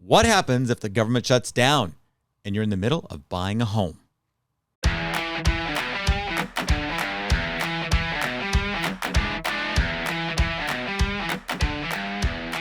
What happens if the government shuts down and you're in the middle of buying a home?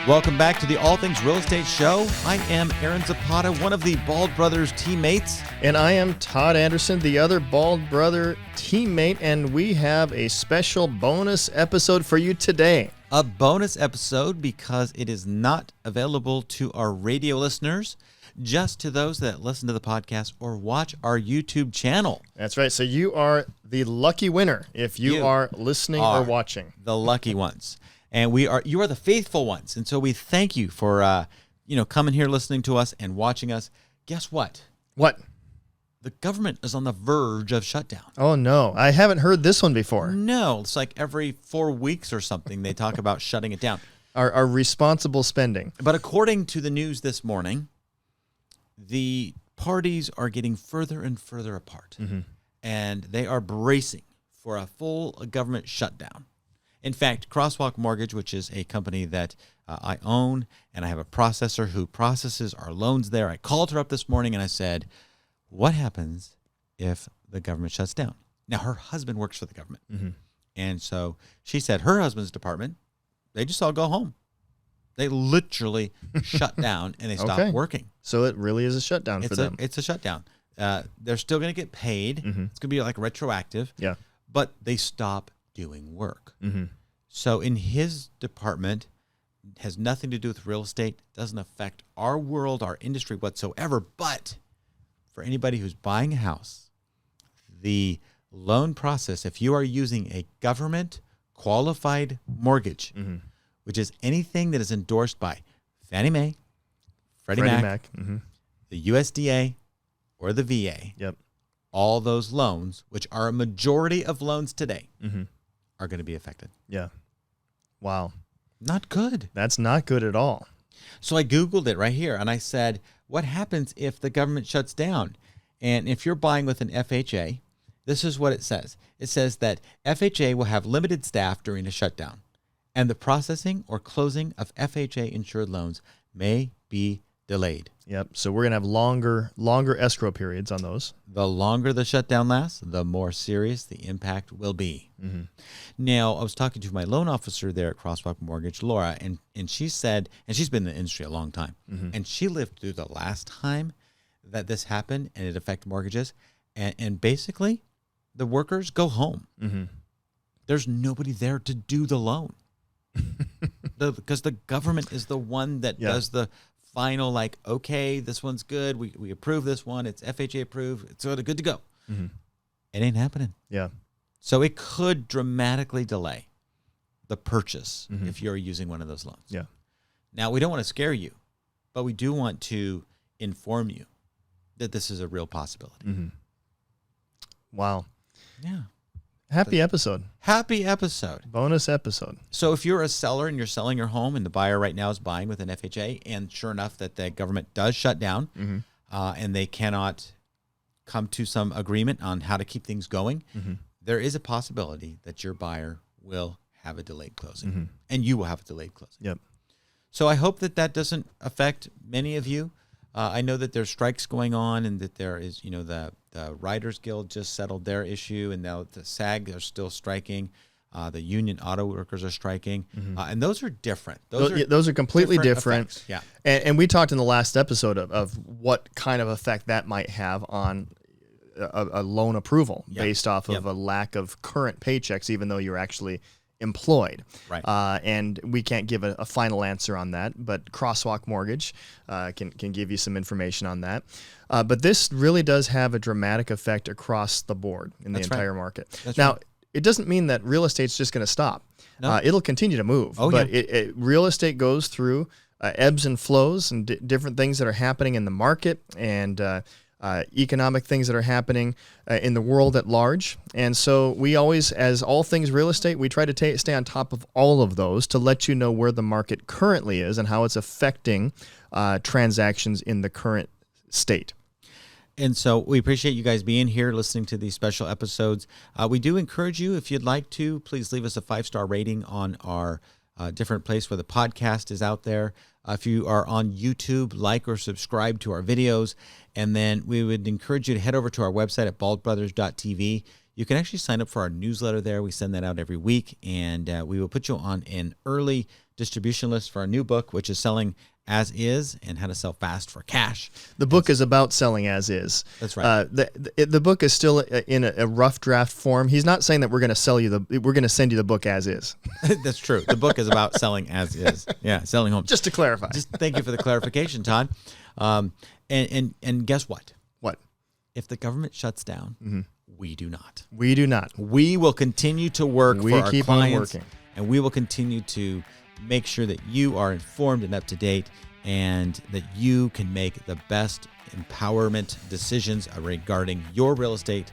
Welcome back to the All Things Real Estate Show. I am Aaron Zapata, one of the Bald Brothers teammates. And I am Todd Anderson, the other Bald Brother teammate, and we have a special bonus episode for you today. A bonus episode because it is not available to our radio listeners, just to those that listen to the podcast or watch our YouTube channel. That's right. So you are the lucky winner if you are listening or watching. The lucky ones. And you are the faithful ones. And so we thank you for coming here, listening to us and watching us. Guess what? What? The government is on the verge of shutdown. Oh, no. I haven't heard this one before. No. It's like every 4 weeks or something they talk about shutting it down. Our responsible spending. But according to the news this morning, the parties are getting further and further apart. Mm-hmm. And they are bracing for a full government shutdown. In fact, Crosswalk Mortgage, which is a company that I own, and I have a processor who processes our loans there. I called her up this morning and I said, what happens if the government shuts down? Now, her husband works for the government. Mm-hmm. And so she said her husband's department, they just all go home. They literally shut down and they stop working. So it really is a shutdown for them. It's a shutdown. They're still going to get paid. Mm-hmm. It's going to be like retroactive. Yeah. But they stop doing work. Mm-hmm. So in his department, has nothing to do with real estate, doesn't affect our world, our industry whatsoever. But for anybody who's buying a house, the loan process, if you are using a government qualified mortgage, mm-hmm. which is anything that is endorsed by Fannie Mae, Freddie Mac, mm-hmm. the USDA, or the VA, yep. all those loans, which are a majority of loans today, mm-hmm. are going to be affected. Yeah. Wow. Not good. That's not good at all. So I Googled it right here, and I said, what happens if the government shuts down? And if you're buying with an FHA, this is what it says. It says that FHA will have limited staff during a shutdown, and the processing or closing of FHA-insured loans may be delayed. Yep. So we're going to have longer escrow periods on those. The longer the shutdown lasts, the more serious the impact will be. Mm-hmm. Now, I was talking to my loan officer there at Crosswalk Mortgage, Laura, and she said, and she's been in the industry a long time, mm-hmm. and she lived through the last time that this happened and it affected mortgages, and basically the workers go home. Mm-hmm. There's nobody there to do the loan because the government is the one that does the final, like, okay, this one's good. We approve this one. It's FHA approved. It's sort of good to go. Mm-hmm. It ain't happening. Yeah. So it could dramatically delay the purchase mm-hmm. if you're using one of those loans. Yeah. Now, we don't want to scare you, but we do want to inform you that this is a real possibility. Mm-hmm. Wow. Yeah. Happy episode. Happy episode. Bonus episode. So if you're a seller and you're selling your home and the buyer right now is buying with an FHA, and sure enough that the government does shut down, mm-hmm. And they cannot come to some agreement on how to keep things going, mm-hmm. there is a possibility that your buyer will have a delayed closing, mm-hmm. and you will have a delayed closing. Yep. So I hope that doesn't affect many of you. I know that there's strikes going on, and that there is, the Writers Guild just settled their issue, and now the SAG are still striking. The union auto workers are striking, mm-hmm. And those are different. Those are completely different. Effects. Yeah, and we talked in the last episode of what kind of effect that might have on a loan approval based off of a lack of current paychecks, even though you're actually employed. Right. And we can't give a final answer on that, but Crosswalk Mortgage can give you some information on that. But this really does have a dramatic effect across the board in the entire market. Now, it doesn't mean that real estate's just going to stop. No. It'll continue to move. But real estate goes through ebbs and flows and different things that are happening in the market and economic things that are happening in the world at large. And so we always, as all things real estate, we try to stay on top of all of those to let you know where the market currently is and how it's affecting transactions in the current state. And so we appreciate you guys being here, listening to these special episodes. We do encourage you, if you'd like to, please leave us a 5-star rating on our different place where the podcast is out there. If you are on YouTube, like or subscribe to our videos. And then we would encourage you to head over to our website at baldbrothers.tv. You can actually sign up for our newsletter there. We send that out every week, and we will put you on an early distribution list for our new book, which is Selling As Is and How to Sell Fast for Cash. The book is about selling as is. That's right. The book is still in a rough draft form. He's not saying that we're going to send you the book as is. That's true. The book is about selling as is. Yeah, selling homes. Just to clarify. Just thank you for the clarification, Todd. And guess what? What? If the government shuts down, we do not. We do not. We will continue to work for our keep clients, on working. and we will continue to make sure that you are informed and up to date, and that you can make the best empowerment decisions regarding your real estate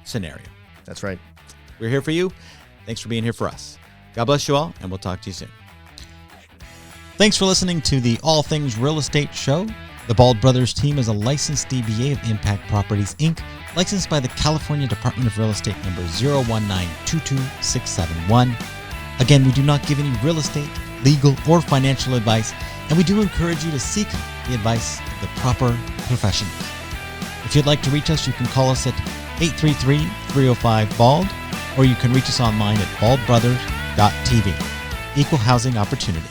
scenario. That's right. We're here for you. Thanks for being here for us. God bless you all, and we'll talk to you soon. Thanks for listening to the All Things Real Estate Show. The Bald Brothers team is a licensed DBA of Impact Properties, Inc., licensed by the California Department of Real Estate number 019222671. Again, we do not give any real estate, legal, or financial advice, and we do encourage you to seek the advice of the proper professionals. If you'd like to reach us, you can call us at 833-305-BALD, or you can reach us online at baldbrothers.tv. Equal housing opportunity.